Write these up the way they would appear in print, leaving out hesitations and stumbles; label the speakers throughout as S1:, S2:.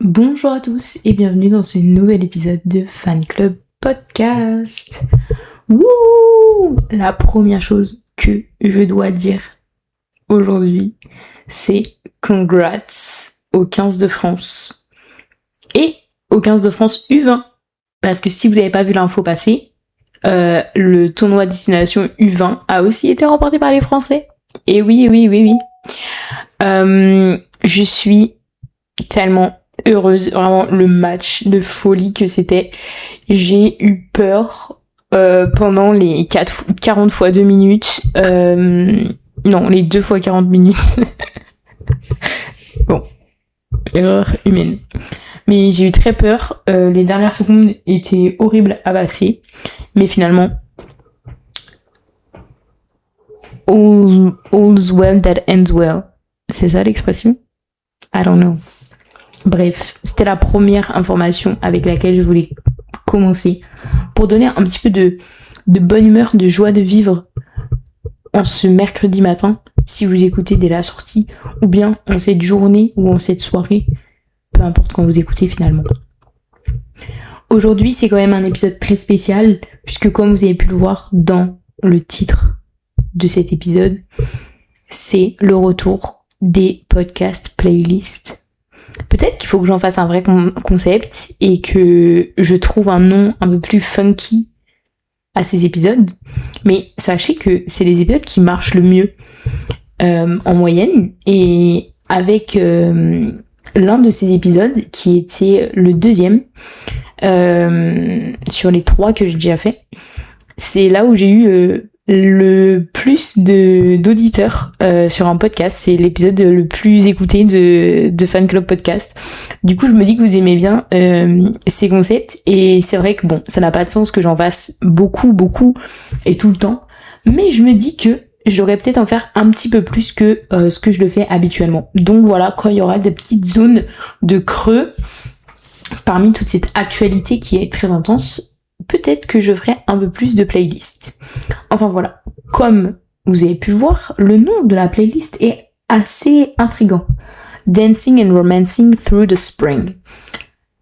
S1: Bonjour à tous et bienvenue dans ce nouvel épisode de Fan Club Podcast. Wouh! La première chose que je dois dire aujourd'hui, c'est congrats au 15 de France et au 15 de France U20. Parce que si vous n'avez pas vu l'info passer, le tournoi destination U20 a aussi été remporté par les Français. Et oui. Je suis tellement heureuse, vraiment le match de folie que c'était. J'ai eu peur pendant les 40 fois 2 minutes. Non, les 2 fois 40 minutes. Bon, erreur humaine. Mais j'ai eu très peur. Les dernières secondes étaient horribles à passer. Mais finalement, all's well that ends well. C'est ça l'expression? I don't know. Bref, c'était la première information avec laquelle je voulais commencer pour donner un petit peu de bonne humeur, de joie de vivre en ce mercredi matin, si vous écoutez dès la sortie, ou bien en cette journée ou en cette soirée, peu importe quand vous écoutez finalement. Aujourd'hui, c'est quand même un épisode très spécial, puisque comme vous avez pu le voir dans le titre de cet épisode, c'est le retour des podcasts playlists. Peut-être qu'il faut que j'en fasse un vrai concept et que je trouve un nom un peu plus funky à ces épisodes. Mais sachez que c'est les épisodes qui marchent le mieux en moyenne. Et avec l'un de ces épisodes qui était le deuxième sur les 3 que j'ai déjà fait, c'est là où j'ai eu le plus d'auditeurs sur un podcast. C'est l'épisode le plus écouté de Fan Club Podcast. Du coup, je me dis que vous aimez bien ces concepts, et c'est vrai que bon, ça n'a pas de sens que j'en fasse beaucoup et tout le temps, mais je me dis que j'aurais peut-être en faire un petit peu plus que ce que je le fais habituellement. Donc voilà, quand il y aura des petites zones de creux parmi toute cette actualité qui est très intense, peut-être que je ferai un peu plus de playlists. Enfin voilà, comme vous avez pu le voir, le nom de la playlist est assez intriguant. Dancing and Romancing Through the Spring.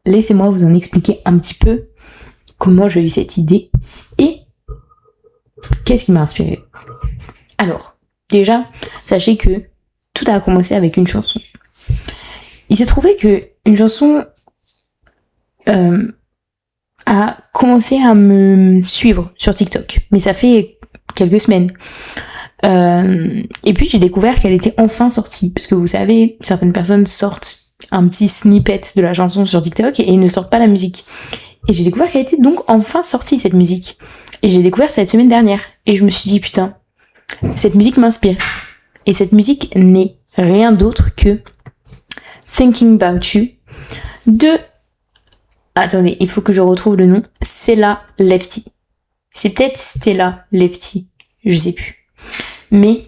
S1: Laissez-moi vous en expliquer un petit peu comment j'ai eu cette idée et qu'est-ce qui m'a inspiré. Alors, déjà, sachez que tout a commencé avec une chanson. Il s'est trouvé que une chanson a commencé à me suivre sur TikTok, mais ça fait quelques semaines. Et puis j'ai découvert qu'elle était enfin sortie, parce que vous savez, certaines personnes sortent un petit snippet de la chanson sur TikTok et ne sortent pas la musique. Et j'ai découvert qu'elle était donc enfin sortie, cette musique. Et j'ai découvert cette semaine dernière. Et je me suis dit, putain, cette musique m'inspire. Et cette musique n'est rien d'autre que Thinking About You de... Attendez, il faut que je retrouve le nom. Stella Lefty. C'est peut-être Stella Lefty. Je sais plus. Mais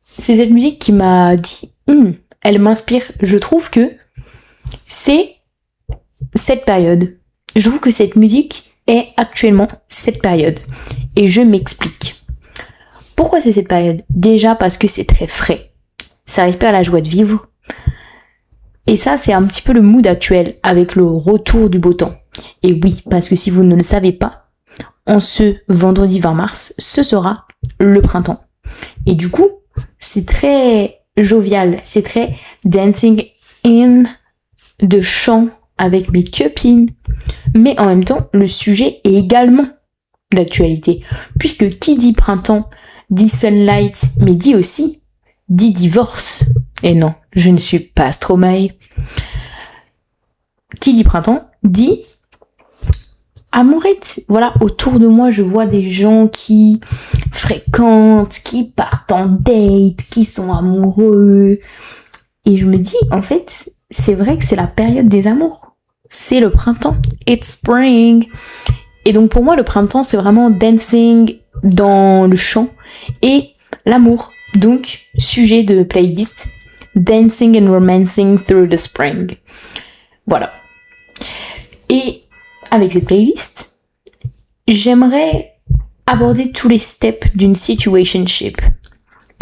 S1: c'est cette musique qui m'a dit, elle m'inspire. Je trouve que c'est cette période. Je trouve que cette musique est actuellement cette période. Et je m'explique. Pourquoi c'est cette période? Déjà parce que c'est très frais. Ça respire la joie de vivre. Et ça, c'est un petit peu le mood actuel avec le retour du beau temps. Et oui, parce que si vous ne le savez pas, en ce vendredi 20 mars, ce sera le printemps. Et du coup, c'est très jovial, c'est très dancing in de chant avec mes copines. Mais en même temps, le sujet est également d'actualité. Puisque qui dit printemps, dit sunlight, mais dit divorce. Et non, je ne suis pas Stromae. Qui dit printemps, dit amourette. Voilà, autour de moi, je vois des gens qui fréquentent, qui partent en date, qui sont amoureux. Et je me dis, en fait, c'est vrai que c'est la période des amours. C'est le printemps. It's spring. Et donc pour moi, le printemps, c'est vraiment dancing dans le chant et l'amour. Donc, sujet de playlist, Dancing and Romancing Through the Spring. Voilà. Et avec cette playlist, j'aimerais aborder tous les steps d'une situationship.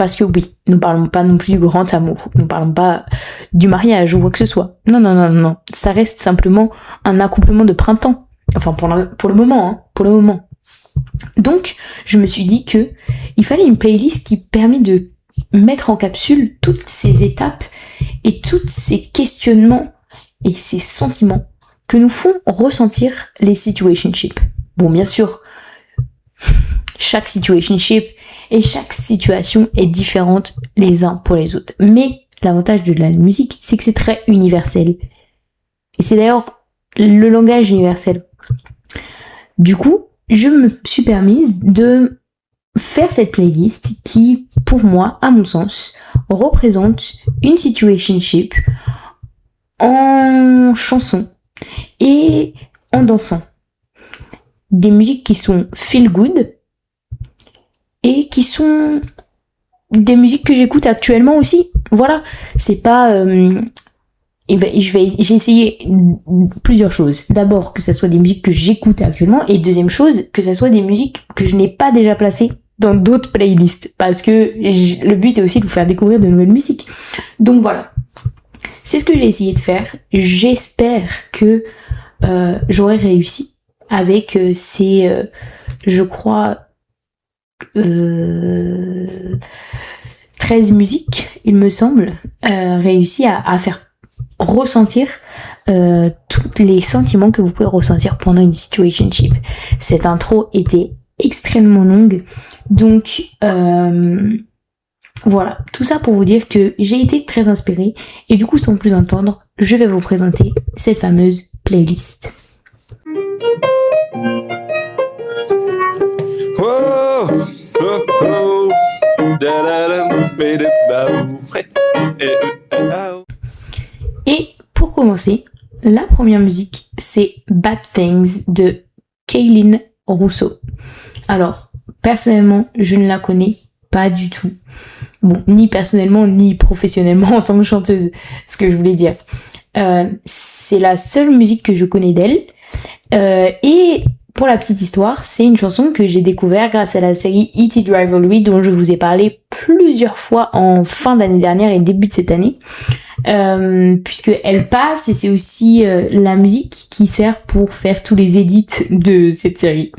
S1: parce que oui, nous parlons pas non plus du grand amour, nous parlons pas du mariage ou quoi que ce soit. Non. Ça reste simplement un accouplement de printemps. Enfin, pour le moment. Donc, je me suis dit que il fallait une playlist qui permet de mettre en capsule toutes ces étapes et tous ces questionnements et ces sentiments que nous font ressentir les situationships. Bon, bien sûr, chaque situationship et chaque situation est différente les uns pour les autres. Mais l'avantage de la musique, c'est que c'est très universel. Et c'est d'ailleurs le langage universel. Du coup, je me suis permise de faire cette playlist qui, pour moi, à mon sens, représente une situationship en chanson et en dansant. Des musiques qui sont feel good et qui sont des musiques que j'écoute actuellement aussi. Voilà, c'est pas... j'ai essayé plusieurs choses. D'abord, que ça soit des musiques que j'écoute actuellement, et deuxième chose, que ça soit des musiques que je n'ai pas déjà placées dans d'autres playlists, parce que le but est aussi de vous faire découvrir de nouvelles musiques. Donc voilà, c'est ce que j'ai essayé de faire. J'espère que j'aurai réussi avec ces, je crois, 13 musiques, il me semble, réussi à faire ressentir tous les sentiments que vous pouvez ressentir pendant une situationship. Cette intro était extrêmement longue, donc voilà, tout ça pour vous dire que j'ai été très inspirée, et du coup, sans plus attendre, je vais vous présenter cette fameuse playlist. Et pour commencer, la première musique, c'est Bad Things de Kaylin Rousseau. Alors, personnellement, je ne la connais pas du tout. Bon, ni personnellement, ni professionnellement en tant que chanteuse, ce que je voulais dire. C'est la seule musique que je connais d'elle. Et pour la petite histoire, c'est une chanson que j'ai découvert grâce à la série Heated Rivalry dont je vous ai parlé plusieurs fois en fin d'année dernière et début de cette année. Puisque elle passe, et c'est aussi la musique qui sert pour faire tous les edits de cette série.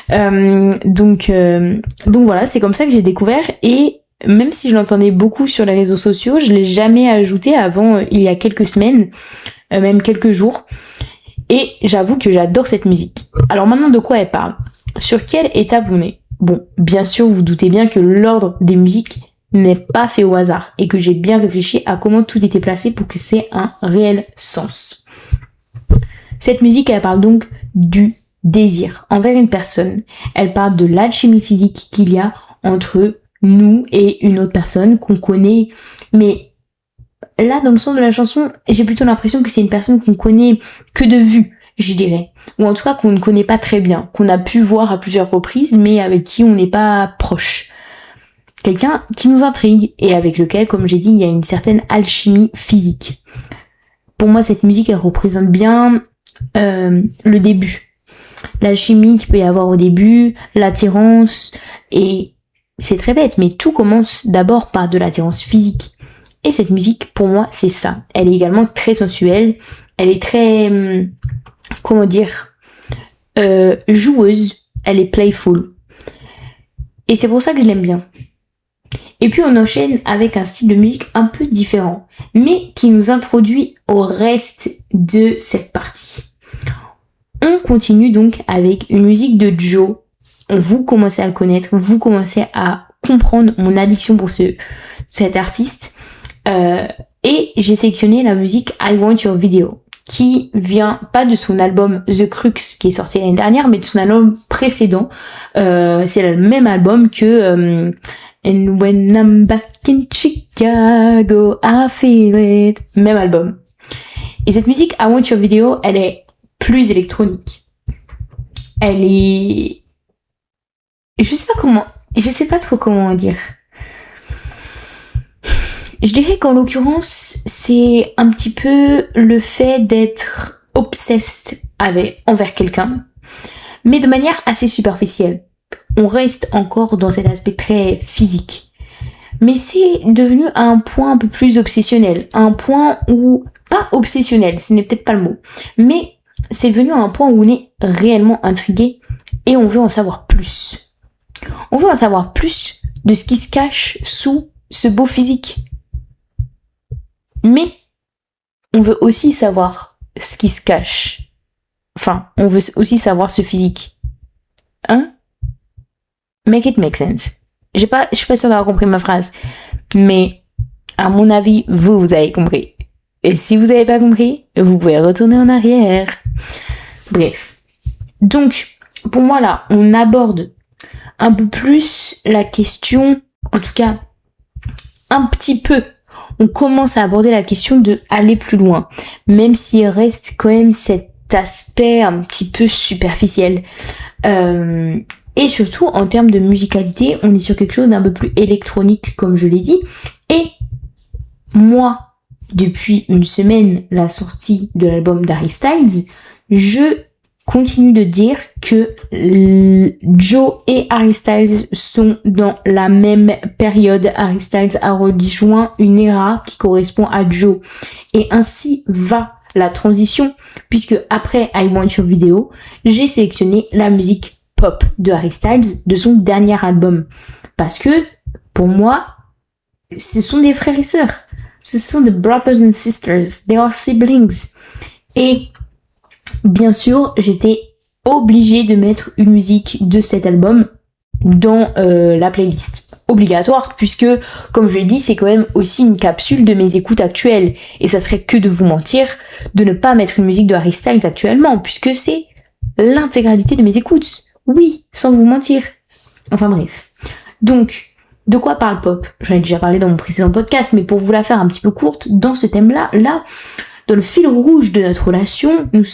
S1: Donc voilà, c'est comme ça que j'ai découvert, et même si je l'entendais beaucoup sur les réseaux sociaux, je l'ai jamais ajouté avant il y a quelques semaines, même quelques jours. Et j'avoue que j'adore cette musique. Alors maintenant, de quoi elle parle ? Sur quelle étape on est ? Bon, bien sûr, vous doutez bien que l'ordre des musiques n'est pas fait au hasard, et que j'ai bien réfléchi à comment tout était placé pour que c'est un réel sens. Cette musique, elle parle donc du désir envers une personne. Elle parle de l'alchimie physique qu'il y a entre nous et une autre personne qu'on connaît, mais là, dans le sens de la chanson, j'ai plutôt l'impression que c'est une personne qu'on connaît que de vue, je dirais. Ou en tout cas qu'on ne connaît pas très bien, qu'on a pu voir à plusieurs reprises, mais avec qui on n'est pas proche. Quelqu'un qui nous intrigue et avec lequel, comme j'ai dit, il y a une certaine alchimie physique. Pour moi, cette musique, elle représente bien le début. L'alchimie qu'il peut y avoir au début, l'attirance, et c'est très bête, mais tout commence d'abord par de l'attirance physique. Et cette musique, pour moi, c'est ça. Elle est également très sensuelle. Elle est très, joueuse. Elle est playful. Et c'est pour ça que je l'aime bien. Et puis on enchaîne avec un style de musique un peu différent, mais qui nous introduit au reste de cette partie. On continue donc avec une musique de Joe. Vous commencez à le connaître, vous commencez à comprendre mon addiction pour cet artiste. Et j'ai sélectionné la musique I Want Your Video, qui vient pas de son album The Crux qui est sorti l'année dernière, mais de son album précédent. C'est le même album que And When I'm Back in Chicago, I Feel It. Même album. Et cette musique I Want Your Video, elle est plus électronique. Elle est... Je sais pas trop comment dire. Je dirais qu'en l'occurrence, c'est un petit peu le fait d'être obsessed envers quelqu'un, mais de manière assez superficielle. On reste encore dans cet aspect très physique. mais c'est devenu à un point un peu plus obsessionnel, à un point où, pas obsessionnel, ce n'est peut-être pas le mot, mais c'est devenu à un point où on est réellement intrigué et on veut en savoir plus. On veut en savoir plus de ce qui se cache sous ce beau physique. Mais on veut aussi savoir ce qui se cache. Enfin, on veut aussi savoir ce physique. Hein? Make it make sense. Je suis pas sûre d'avoir compris ma phrase. Mais, à mon avis, vous avez compris. Et si vous n'avez pas compris, vous pouvez retourner en arrière. Bref. Donc, pour moi là, on aborde un peu plus la question, en tout cas, un petit peu, on commence à aborder la question de aller plus loin, même s'il reste quand même cet aspect un petit peu superficiel. Et surtout, en termes de musicalité, on est sur quelque chose d'un peu plus électronique, comme je l'ai dit. Et moi, depuis une semaine, la sortie de l'album d'Harry Styles, je continue de dire que Joe et Harry Styles sont dans la même période. Harry Styles a rejoint une ère qui correspond à Joe. Et ainsi va la transition, puisque après I Want Your Video, j'ai sélectionné la musique pop de Harry Styles de son dernier album. Parce que, pour moi, ce sont des frères et sœurs. Ce sont des brothers and sisters. They are siblings. Et bien sûr, j'étais obligée de mettre une musique de cet album dans la playlist. Obligatoire, puisque, comme je l'ai dit, c'est quand même aussi une capsule de mes écoutes actuelles. Et ça serait que de vous mentir de ne pas mettre une musique de Harry Styles actuellement, puisque c'est l'intégralité de mes écoutes. Oui, sans vous mentir. Enfin bref. Donc, de quoi parle pop? J'en ai déjà parlé dans mon précédent podcast, mais pour vous la faire un petit peu courte, dans ce thème-là, dans le fil rouge de notre relation, nous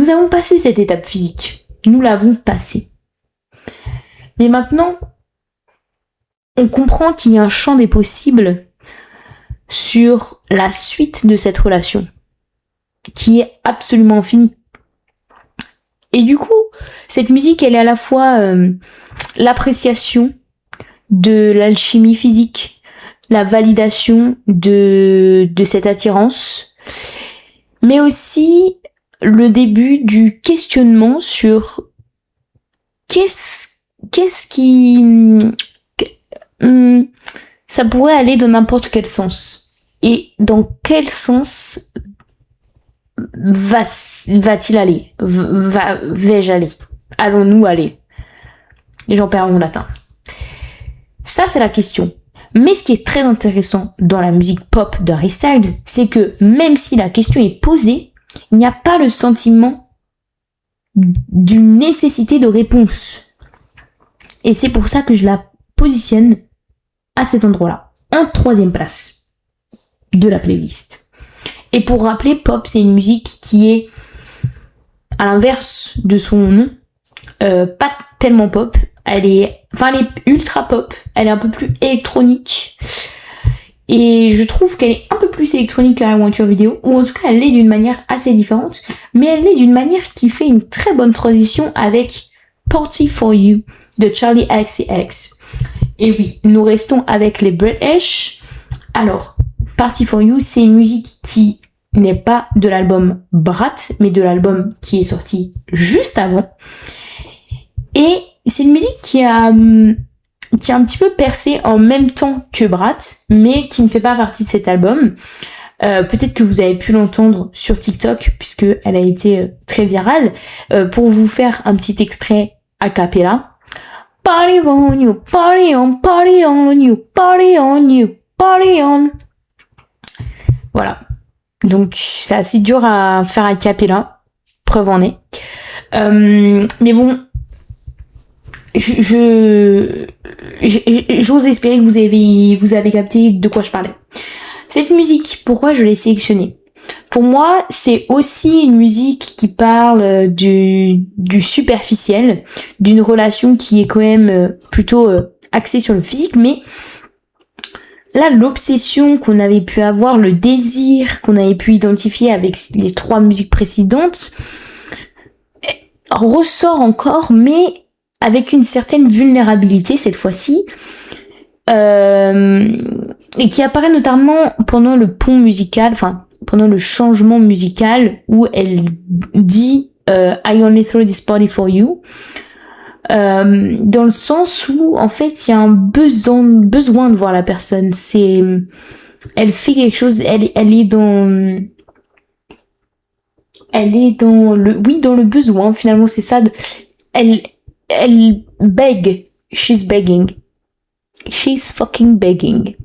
S1: avons passé cette étape physique. Nous l'avons passée. Mais maintenant, on comprend qu'il y a un champ des possibles sur la suite de cette relation, qui est absolument infinie. Et du coup, cette musique, elle est à la fois l'appréciation de l'alchimie physique, la validation de cette attirance, mais aussi le début du questionnement sur qu'est-ce qui... ça pourrait aller dans n'importe quel sens. Et dans quel sens va-t-il aller? Vais-je aller? Allons-nous aller? Les gens perdent mon latin. Ça, c'est la question. Mais ce qui est très intéressant dans la musique pop de Harry Styles, c'est que même si la question est posée, il n'y a pas le sentiment d'une nécessité de réponse. Et c'est pour ça que je la positionne à cet endroit-là, en 3e place de la playlist. Et pour rappeler, pop, c'est une musique qui est à l'inverse de son nom, pas tellement pop. Elle est ultra pop. Elle est un peu plus électronique. Et je trouve qu'elle est un peu plus électronique que I Want Your Video, ou en tout cas, elle l'est d'une manière assez différente. Mais elle l'est d'une manière qui fait une très bonne transition avec Party for You de Charli XCX. Et oui, nous restons avec les British. Alors, Party for You, c'est une musique qui n'est pas de l'album Brat, mais de l'album qui est sorti juste avant. Et c'est une musique qui a un petit peu percé en même temps que Brat, mais qui ne fait pas partie de cet album. Peut-être que vous avez pu l'entendre sur TikTok, puisque elle a été très virale. Pour vous faire un petit extrait a cappella. Party on you, party on you, party on you, party on. Voilà. Donc, c'est assez dur à faire a cappella. Preuve en est. Mais bon, j'ose espérer que vous avez capté de quoi je parlais. Cette musique, pourquoi je l'ai sélectionnée? Pour moi, c'est aussi une musique qui parle du superficiel, d'une relation qui est quand même plutôt axée sur le physique, mais là, l'obsession qu'on avait pu avoir, le désir qu'on avait pu identifier avec les 3 musiques précédentes, ressort encore, mais avec une certaine vulnérabilité cette fois-ci. et qui apparaît notamment pendant le pont musical, enfin pendant le changement musical où elle dit I only throw this party for you, dans le sens où en fait il y a un besoin de voir la personne. Elle fait quelque chose, elle est dans le besoin, finalement c'est ça. Elle beg, she's begging. She's fucking begging.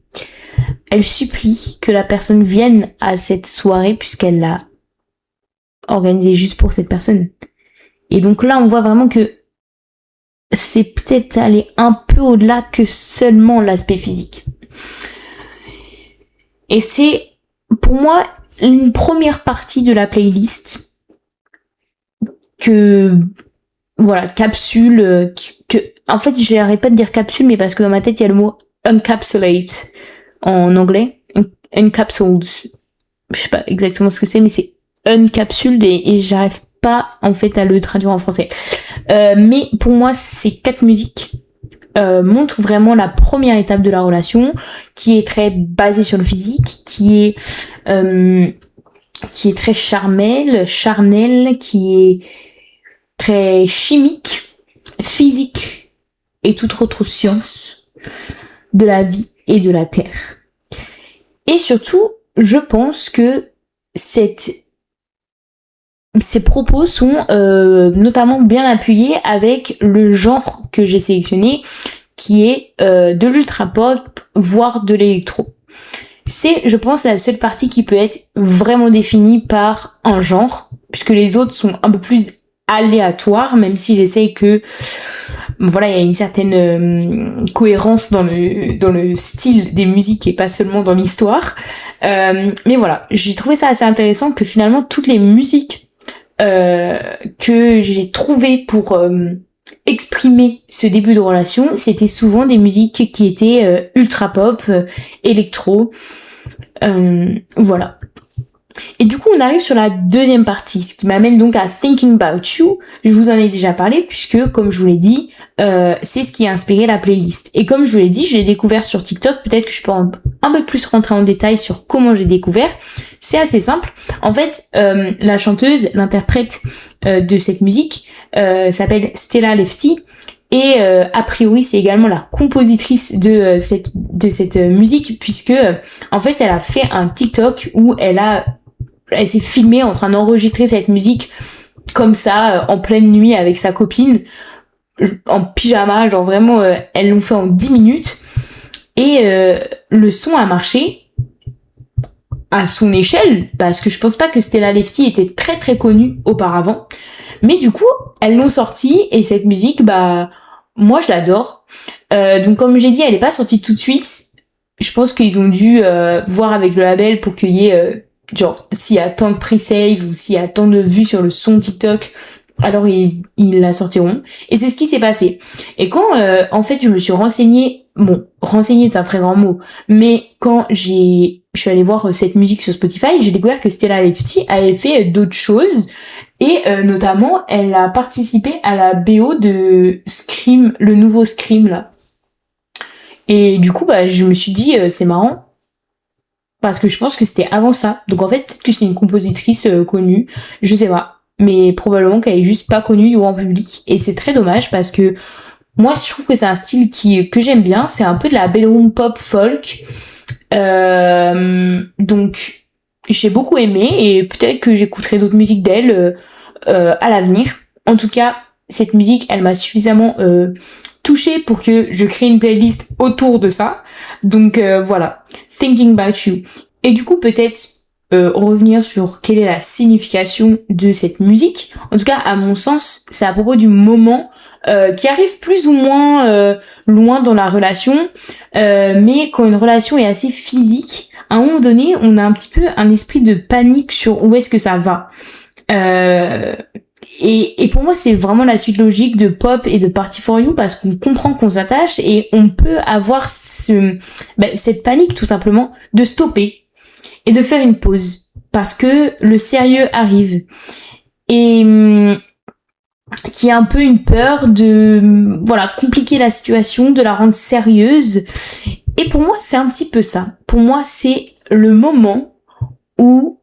S1: Elle supplie que la personne vienne à cette soirée puisqu'elle l'a organisée juste pour cette personne. Et donc là, on voit vraiment que c'est peut-être aller un peu au-delà que seulement l'aspect physique. Et c'est, pour moi, une première partie de la playlist capsule, en fait, j'arrête pas de dire capsule, mais parce que dans ma tête, il y a le mot encapsulate en anglais. Encapsuled. Je sais pas exactement ce que c'est, mais c'est uncapsuled et j'arrive pas, en fait, à le traduire en français. Mais pour moi, ces 4 musiques montrent vraiment la première étape de la relation, qui est très basée sur le physique, qui est très charnel, qui est très chimique, physique et toute autre science de la vie et de la terre. Et surtout, je pense que ces propos sont notamment bien appuyés avec le genre que j'ai sélectionné, qui est de l'ultra pop, voire de l'électro. C'est, je pense, la seule partie qui peut être vraiment définie par un genre, puisque les autres sont un peu plus aléatoires, même si j'essaye que, voilà, il y a une certaine cohérence dans le style des musiques et pas seulement dans l'histoire. Mais voilà, j'ai trouvé ça assez intéressant que finalement toutes les musiques que j'ai trouvées pour exprimer ce début de relation, c'était souvent des musiques qui étaient ultra pop, électro, voilà. Et du coup, on arrive sur la deuxième partie, ce qui m'amène donc à Thinking About You. Je vous en ai déjà parlé puisque, comme je vous l'ai dit, c'est ce qui a inspiré la playlist. Et comme je vous l'ai dit, je l'ai découvert sur TikTok. Peut-être que je peux un peu plus rentrer en détail sur comment j'ai découvert. C'est assez simple. En fait, la chanteuse, l'interprète de cette musique s'appelle Stella Lefty. Et a priori, c'est également la compositrice de cette musique, puisque en fait, elle a fait un TikTok où elle s'est filmée en train d'enregistrer cette musique comme ça, en pleine nuit avec sa copine, en pyjama, genre vraiment, elles l'ont fait en 10 minutes. Et le son a marché à son échelle, parce que je pense pas que Stella Lefty était très très connue auparavant. Mais du coup, elles l'ont sortie, et cette musique, moi je l'adore. Donc comme j'ai dit, elle est pas sortie tout de suite. Je pense qu'ils ont dû voir avec le label pour qu'il y ait genre s'il y a tant de pre-save ou s'il y a tant de vues sur le son TikTok, alors ils la sortiront. Et c'est ce qui s'est passé. Et quand en fait je me suis renseignée, renseigner est un très grand mot, mais quand je suis allée voir cette musique sur Spotify, j'ai découvert que Stella Lefty avait fait d'autres choses, et notamment elle a participé à la BO de Scream, le nouveau Scream là. Et du coup je me suis dit c'est marrant, parce que je pense que c'était avant ça. Donc en fait, peut-être que c'est une compositrice connue, je sais pas. Mais probablement qu'elle est juste pas connue du grand public. Et c'est très dommage parce que moi, je trouve que c'est un style que j'aime bien. C'est un peu de la bedroom pop folk. Donc j'ai beaucoup aimé et peut-être que j'écouterai d'autres musiques d'elle à l'avenir. En tout cas, cette musique, elle m'a suffisamment touchée pour que je crée une playlist autour de ça. Donc voilà, Thinking About You. Et du coup, peut-être revenir sur quelle est la signification de cette musique. En tout cas, à mon sens, c'est à propos du moment qui arrive plus ou moins loin dans la relation, mais quand une relation est assez physique, à un moment donné, on a un petit peu un esprit de panique sur où est-ce que ça va. Et pour moi, c'est vraiment la suite logique de Pop et de Party for You, parce qu'on comprend qu'on s'attache et on peut avoir cette panique tout simplement de stopper et de faire une pause parce que le sérieux arrive. Et qui a un peu une peur de, voilà, compliquer la situation, de la rendre sérieuse. Et pour moi, c'est un petit peu ça. Pour moi, c'est le moment où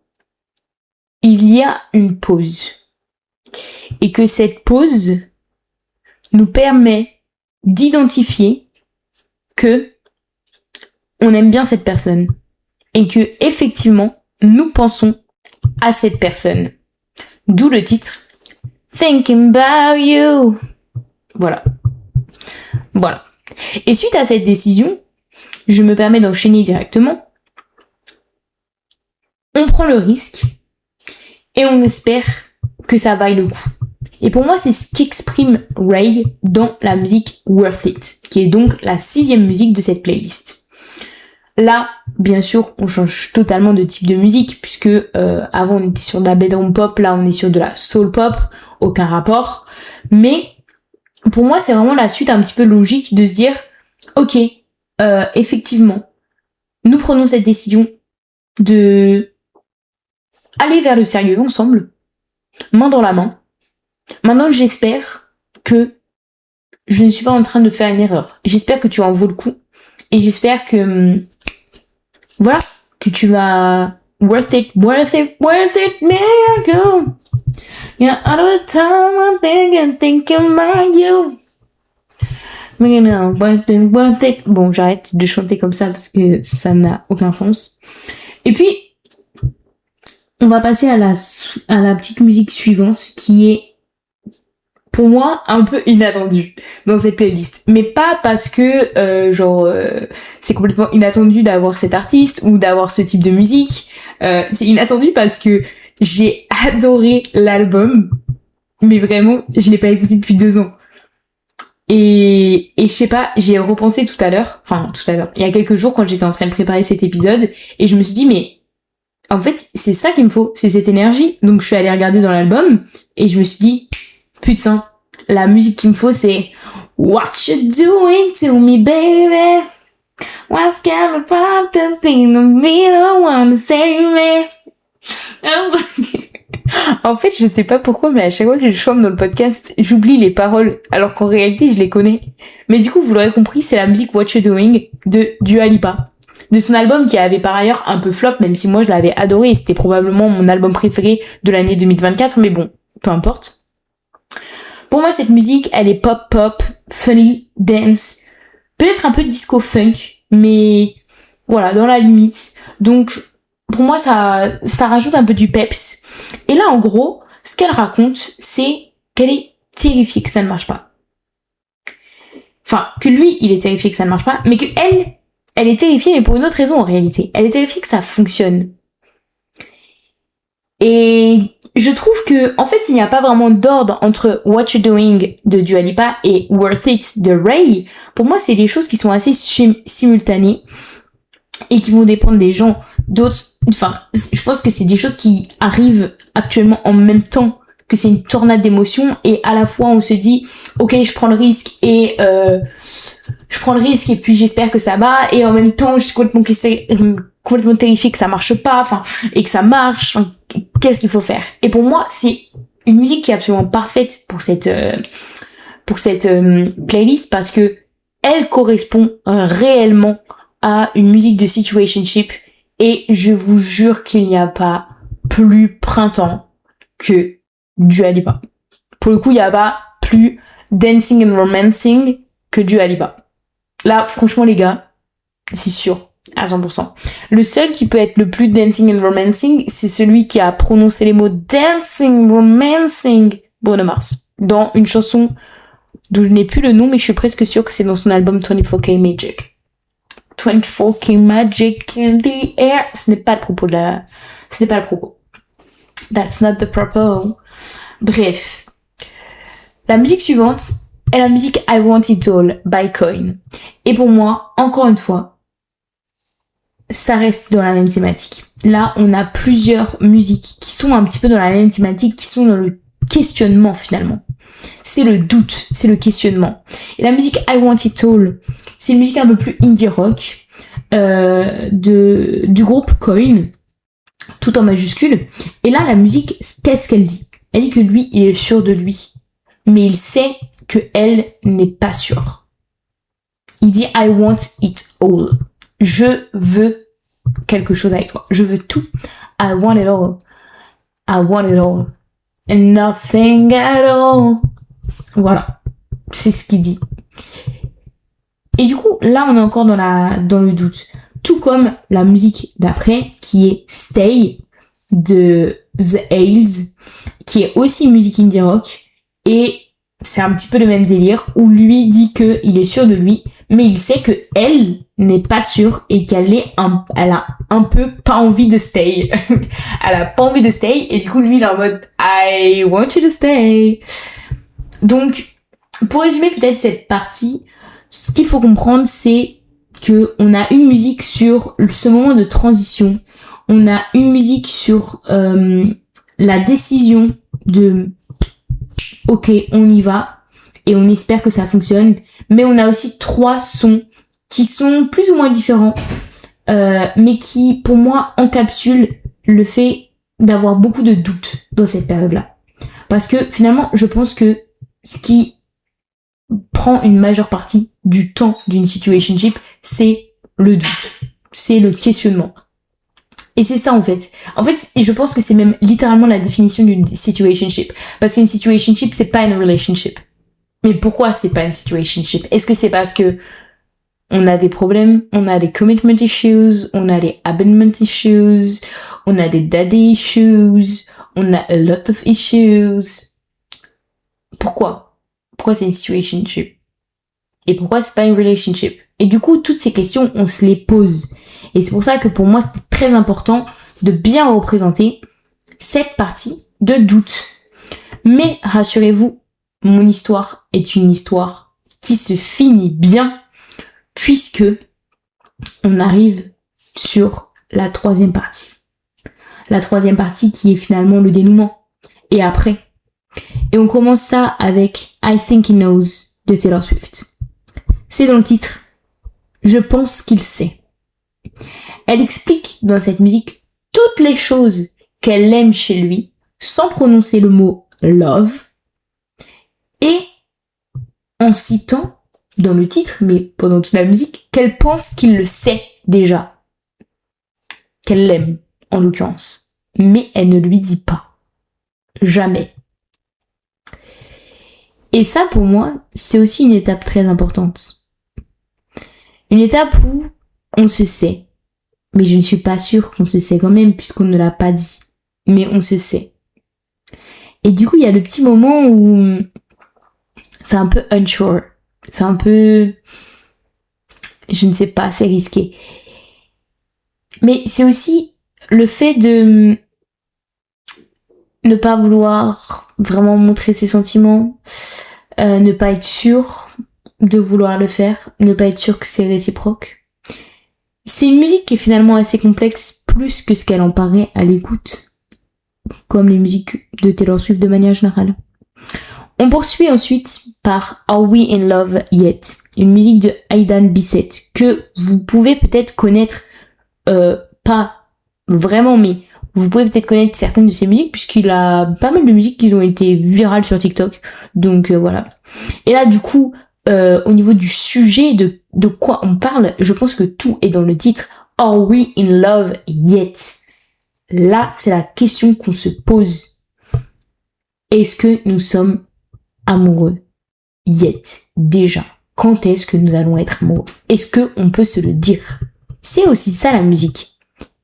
S1: il y a une pause. Et que cette pause nous permet d'identifier que on aime bien cette personne. Et que, effectivement, nous pensons à cette personne. D'où le titre Thinking About You. Voilà. Et suite à cette décision, je me permets d'enchaîner directement. On prend le risque et on espère que ça vaille le coup. Et pour moi, c'est ce qu'exprime Ray dans la musique Worth It, qui est donc la 6e musique de cette playlist. Là, bien sûr, on change totalement de type de musique, puisque avant on était sur de la bedroom pop, là on est sur de la soul pop, aucun rapport. Mais pour moi, c'est vraiment la suite un petit peu logique de se dire, ok, effectivement, nous prenons cette décision de aller vers le sérieux ensemble, main dans la main. Maintenant, j'espère que je ne suis pas en train de faire une erreur. J'espère que tu en vaux le coup, et j'espère que voilà, que tu vas worth it, miracle. Yeah, all the time I'm thinking about you. Mais non, worth it. Bon, j'arrête de chanter comme ça parce que ça n'a aucun sens. Et puis, on va passer à la petite musique suivante qui est, pour moi, un peu inattendue dans cette playlist. Mais pas parce que, c'est complètement inattendu d'avoir cet artiste ou d'avoir ce type de musique. C'est inattendu parce que j'ai adoré l'album. Mais vraiment, je l'ai pas écouté depuis 2 ans. Et je sais pas, j'ai repensé tout à l'heure, il y a quelques jours quand j'étais en train de préparer cet épisode, et je me suis dit, mais en fait, c'est ça qu'il me faut, c'est cette énergie. Donc je suis allée regarder dans l'album, et je me suis dit, putain, la musique qu'il me faut, c'est What you doing to me, baby? What's gonna pop the thing to be the one to save me? En fait, je sais pas pourquoi, mais à chaque fois que je chante dans le podcast, j'oublie les paroles, alors qu'en réalité, je les connais. Mais du coup, vous l'aurez compris, c'est la musique What You Doing de Dua Lipa. De son album qui avait par ailleurs un peu flop, même si moi je l'avais adoré, et c'était probablement mon album préféré de l'année 2024, mais bon, peu importe. Pour moi, cette musique, elle est pop, funny, dance, peut-être un peu de disco funk, mais voilà, dans la limite. Donc, pour moi, ça rajoute un peu du peps. Et là, en gros, ce qu'elle raconte, c'est qu'elle est terrifiée que ça ne marche pas. Enfin, que lui, il est terrifié que ça ne marche pas, mais que elle est terrifiée, mais pour une autre raison en réalité. Elle est terrifiée que ça fonctionne. Et je trouve que, en fait, il n'y a pas vraiment d'ordre entre What You Doing de Dua Lipa et Worth It de Ray. Pour moi, c'est des choses qui sont assez simultanées et qui vont dépendre des gens. D'autres, enfin, je pense que c'est des choses qui arrivent actuellement en même temps, que c'est une tornade d'émotions, et à la fois on se dit, ok, je prends le risque et puis j'espère que ça va, et en même temps je suis complètement terrifiée que ça marche pas, enfin, et que ça marche, enfin, qu'est-ce qu'il faut faire? Et pour moi, c'est une musique qui est absolument parfaite pour cette playlist, parce que elle correspond réellement à une musique de situationship, et je vous jure qu'il n'y a pas plus printemps que Dua Lipa. Pour le coup, il n'y a pas plus dancing and romancing que Dua Lipa. Là, franchement, les gars, c'est sûr, à 100%. Le seul qui peut être le plus dancing and romancing, c'est celui qui a prononcé les mots dancing, romancing, Bruno Mars, dans une chanson dont je n'ai plus le nom, mais je suis presque sûre que c'est dans son album 24K Magic. 24K Magic in the air. Ce n'est pas le propos That's not the propos. Bref. La musique suivante est la musique I Want It All by Coin. Et pour moi, encore une fois, ça reste dans la même thématique. Là, on a plusieurs musiques qui sont un petit peu dans la même thématique, qui sont dans le questionnement finalement. C'est le doute, c'est le questionnement. Et la musique I Want It All, c'est une musique un peu plus indie rock du groupe Coin, tout en majuscule. Et là, la musique, qu'est-ce qu'elle dit? Elle dit que lui, il est sûr de lui. mais il sait que elle n'est pas sûre. Il dit I want it all. Je veux quelque chose avec toi. Je veux tout. I want it all. I want it all. And nothing at all. Voilà. C'est ce qu'il dit. Et du coup, là, on est encore dans le doute. Tout comme la musique d'après, qui est Stay, de The Hales, qui est aussi musique indie rock. Et c'est un petit peu le même délire, où lui dit qu'il est sûr de lui, mais il sait que elle n'est pas sûre et qu'elle elle a un peu pas envie de stay. Elle a pas envie de stay, et du coup, lui, il est en mode I want you to stay. Donc, pour résumer peut-être cette partie, ce qu'il faut comprendre, c'est que on a une musique sur ce moment de transition. On a une musique sur la décision de ok, on y va et on espère que ça fonctionne. Mais on a aussi 3 sons qui sont plus ou moins différents, mais qui, pour moi, encapsulent le fait d'avoir beaucoup de doutes dans cette période-là. Parce que finalement, je pense que ce qui prend une majeure partie du temps d'une situationship, c'est le doute, c'est le questionnement. Et c'est ça en fait. En fait, je pense que c'est même littéralement la définition d'une situationship. Parce qu'une situationship, c'est pas une relationship. Mais pourquoi c'est pas une situationship? Est-ce que c'est parce que on a des problèmes, on a des commitment issues, on a des abandonment issues, on a des daddy issues, on a a lot of issues? Pourquoi c'est une situationship? Et pourquoi c'est pas une relationship? Et du coup, toutes ces questions, on se les pose. Et c'est pour ça que pour moi, c'est très important de bien représenter cette partie de doute. Mais rassurez-vous, mon histoire est une histoire qui se finit bien, puisque on arrive sur la 3e partie. La 3e partie qui est finalement le dénouement. Et après. Et on commence ça avec I Think He Knows de Taylor Swift. C'est dans le titre. Je pense qu'il sait. Elle explique dans cette musique toutes les choses qu'elle aime chez lui, sans prononcer le mot love, et en citant dans le titre, mais pendant toute la musique, qu'elle pense qu'il le sait déjà. Qu'elle l'aime, en l'occurrence. Mais elle ne lui dit pas. Jamais. Et ça, pour moi, c'est aussi une étape très importante. Une étape où on se sait. Mais je ne suis pas sûre qu'on se sait quand même, puisqu'on ne l'a pas dit. Mais on se sait. Et du coup, il y a le petit moment où c'est un peu unsure. C'est un peu... Je ne sais pas, c'est risqué. Mais c'est aussi le fait de ne pas vouloir vraiment montrer ses sentiments, ne pas être sûr de vouloir le faire, ne pas être sûr que c'est réciproque. C'est une musique qui est finalement assez complexe, plus que ce qu'elle en paraît à l'écoute, comme les musiques de Taylor Swift de manière générale. On poursuit ensuite par Are We in Love Yet, une musique de Aidan Bissett, que vous pouvez peut-être connaître, pas vraiment, mais vous pouvez peut-être connaître certaines de ses musiques, puisqu'il a pas mal de musiques qui ont été virales sur TikTok, donc voilà. Et là, du coup, au niveau du sujet de quoi on parle, je pense que tout est dans le titre. Are we in love yet? Là, c'est la question qu'on se pose. Est-ce que nous sommes amoureux yet? Déjà. Quand est-ce que nous allons être amoureux? Est-ce que on peut se le dire? C'est aussi ça la musique.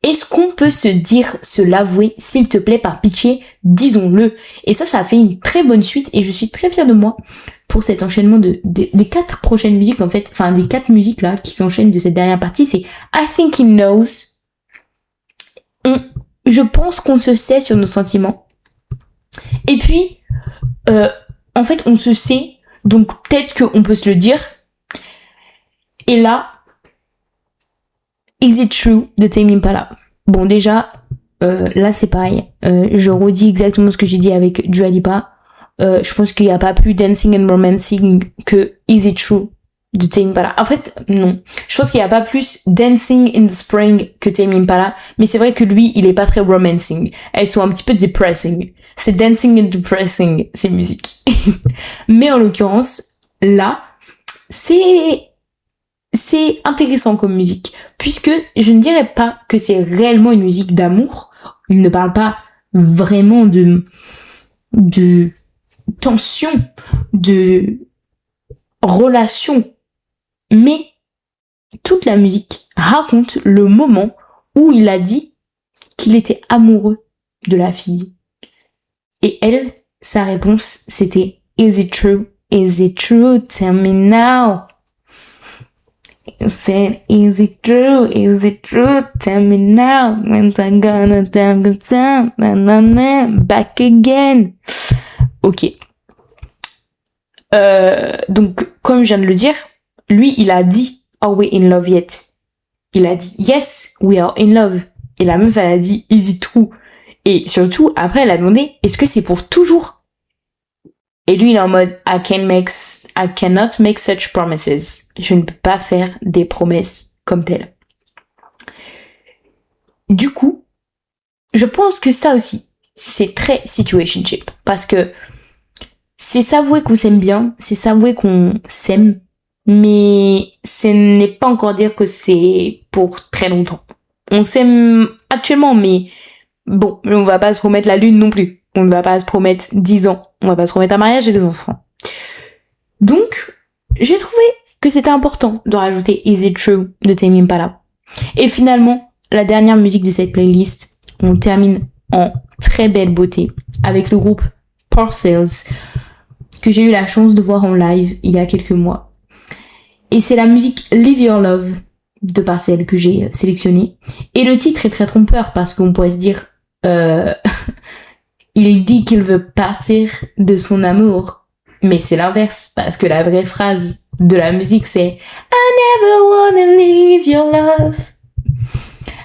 S1: Est-ce qu'on peut se dire, se l'avouer, s'il te plaît, par pitié, disons-le. Et ça a fait une très bonne suite et je suis très fière de moi pour cet enchaînement des 4 prochaines musiques, en fait, enfin des 4 musiques là qui s'enchaînent de cette dernière partie, c'est I Think He Knows. Je pense qu'on se sait sur nos sentiments. Et puis, en fait, on se sait, donc peut-être qu'on peut se le dire. Et là, Is It True de Tame Impala. Bon, déjà, là c'est pareil. Je redis exactement ce que j'ai dit avec Dua Lipa. Je pense qu'il n'y a pas plus dancing and romancing que Is It True de Tame Impala. En fait, non. Je pense qu'il n'y a pas plus Dancing in the Spring que Tame Impala, mais c'est vrai que lui, il est pas très romancing. Elles sont un petit peu depressing. C'est Dancing and Depressing, ces musiques. Mais en l'occurrence, là, c'est intéressant comme musique, puisque je ne dirais pas que c'est réellement une musique d'amour. Il ne parle pas vraiment de tension, de relation, mais toute la musique raconte le moment où il a dit qu'il était amoureux de la fille. Et elle, sa réponse, c'était « Is it true? Is it true? Tell me now. » Said, is it true? Is it true? Tell me now. When I'm gonna tell the time, back again. Ok. Donc, comme je viens de le dire, lui, il a dit, are we in love yet? Il a dit, yes, we are in love. Et la meuf, elle a dit, is it true? Et surtout, après, elle a demandé, est-ce que c'est pour toujours? Et lui, il est en mode, I cannot make such promises. Je ne peux pas faire des promesses comme telles. Du coup, je pense que ça aussi, c'est très situationship. Parce que c'est s'avouer qu'on s'aime bien, c'est s'avouer qu'on s'aime, mais ce n'est pas encore dire que c'est pour très longtemps. On s'aime actuellement, mais bon, on va pas se promettre la lune non plus. On ne va pas se promettre 10 ans. On va pas se promettre un mariage et des enfants. Donc, j'ai trouvé que c'était important de rajouter Is It True de Tame Impala. Et finalement, la dernière musique de cette playlist, on termine en très belle beauté avec le groupe Parcels, que j'ai eu la chance de voir en live il y a quelques mois. Et c'est la musique Live Your Love de Parcels que j'ai sélectionnée. Et le titre est très trompeur parce qu'on pourrait se dire il dit qu'il veut partir de son amour. Mais c'est l'inverse, parce que la vraie phrase de la musique c'est I never wanna leave your love.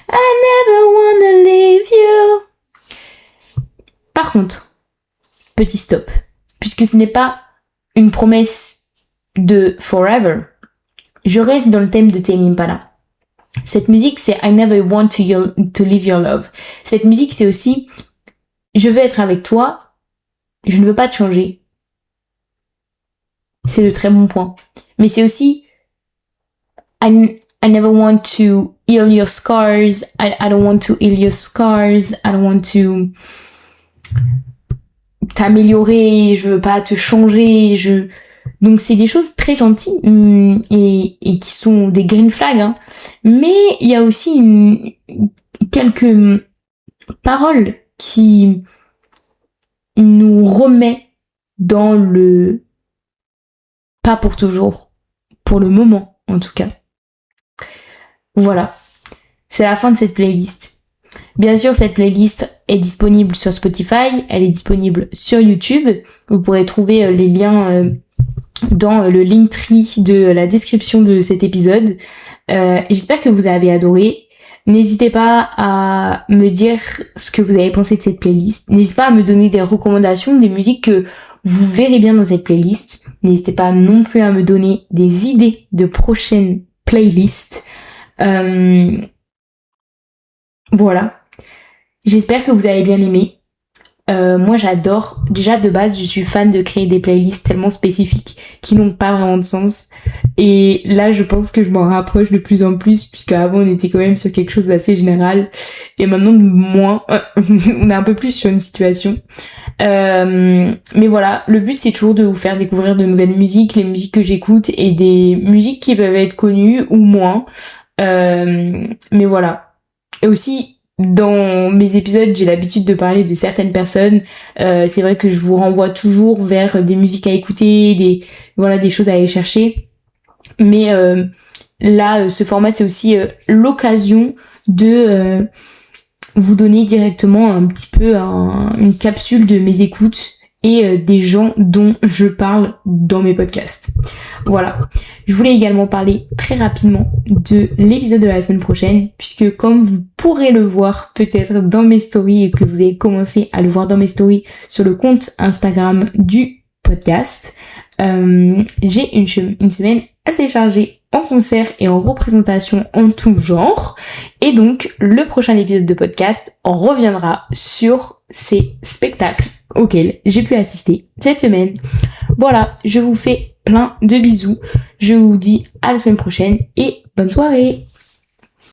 S1: I never wanna leave you. Par contre, petit stop, puisque ce n'est pas une promesse de forever, je reste dans le thème de Tame Impala. Cette musique c'est I never want to leave your love. Cette musique c'est aussi je veux être avec toi, je ne veux pas te changer. C'est de très bons points. Mais c'est aussi I never want to heal your scars. I don't want to heal your scars. I don't want to t'améliorer. Je veux pas te changer. Donc c'est des choses très gentilles et qui sont des green flags. Hein. Mais il y a aussi quelques paroles qui nous remet dans le pas pour toujours, pour le moment en tout cas. Voilà, c'est la fin de cette playlist. Bien sûr, cette playlist est disponible sur Spotify, elle est disponible sur YouTube. Vous pourrez trouver les liens dans le Linktree de la description de cet épisode. J'espère que vous avez adoré. N'hésitez pas à me dire ce que vous avez pensé de cette playlist. N'hésitez pas à me donner des recommandations, des musiques que vous verrez bien dans cette playlist. N'hésitez pas non plus à me donner des idées de prochaines playlists. Voilà. J'espère que vous avez bien aimé. Moi j'adore, déjà de base je suis fan de créer des playlists tellement spécifiques qui n'ont pas vraiment de sens et là je pense que je m'en rapproche de plus en plus puisque avant on était quand même sur quelque chose d'assez général et maintenant moins, on est un peu plus sur une situation mais voilà, le but c'est toujours de vous faire découvrir de nouvelles musiques, les musiques que j'écoute et des musiques qui peuvent être connues ou moins mais voilà, et aussi dans mes épisodes, j'ai l'habitude de parler de certaines personnes. C'est vrai que je vous renvoie toujours vers des musiques à écouter, des choses à aller chercher. Mais là, ce format, c'est aussi l'occasion de vous donner directement un petit peu une capsule de mes écoutes et des gens dont je parle dans mes podcasts. Voilà. Je voulais également parler très rapidement de l'épisode de la semaine prochaine, puisque comme vous pourrez le voir peut-être dans mes stories et que vous avez commencé à le voir dans mes stories sur le compte Instagram du podcast, j'ai une semaine assez chargée en concert et en représentation en tout genre. Et donc, le prochain épisode de podcast reviendra sur ces spectacles auxquels j'ai pu assister cette semaine. Voilà, je vous fais plein de bisous. Je vous dis à la semaine prochaine et bonne soirée!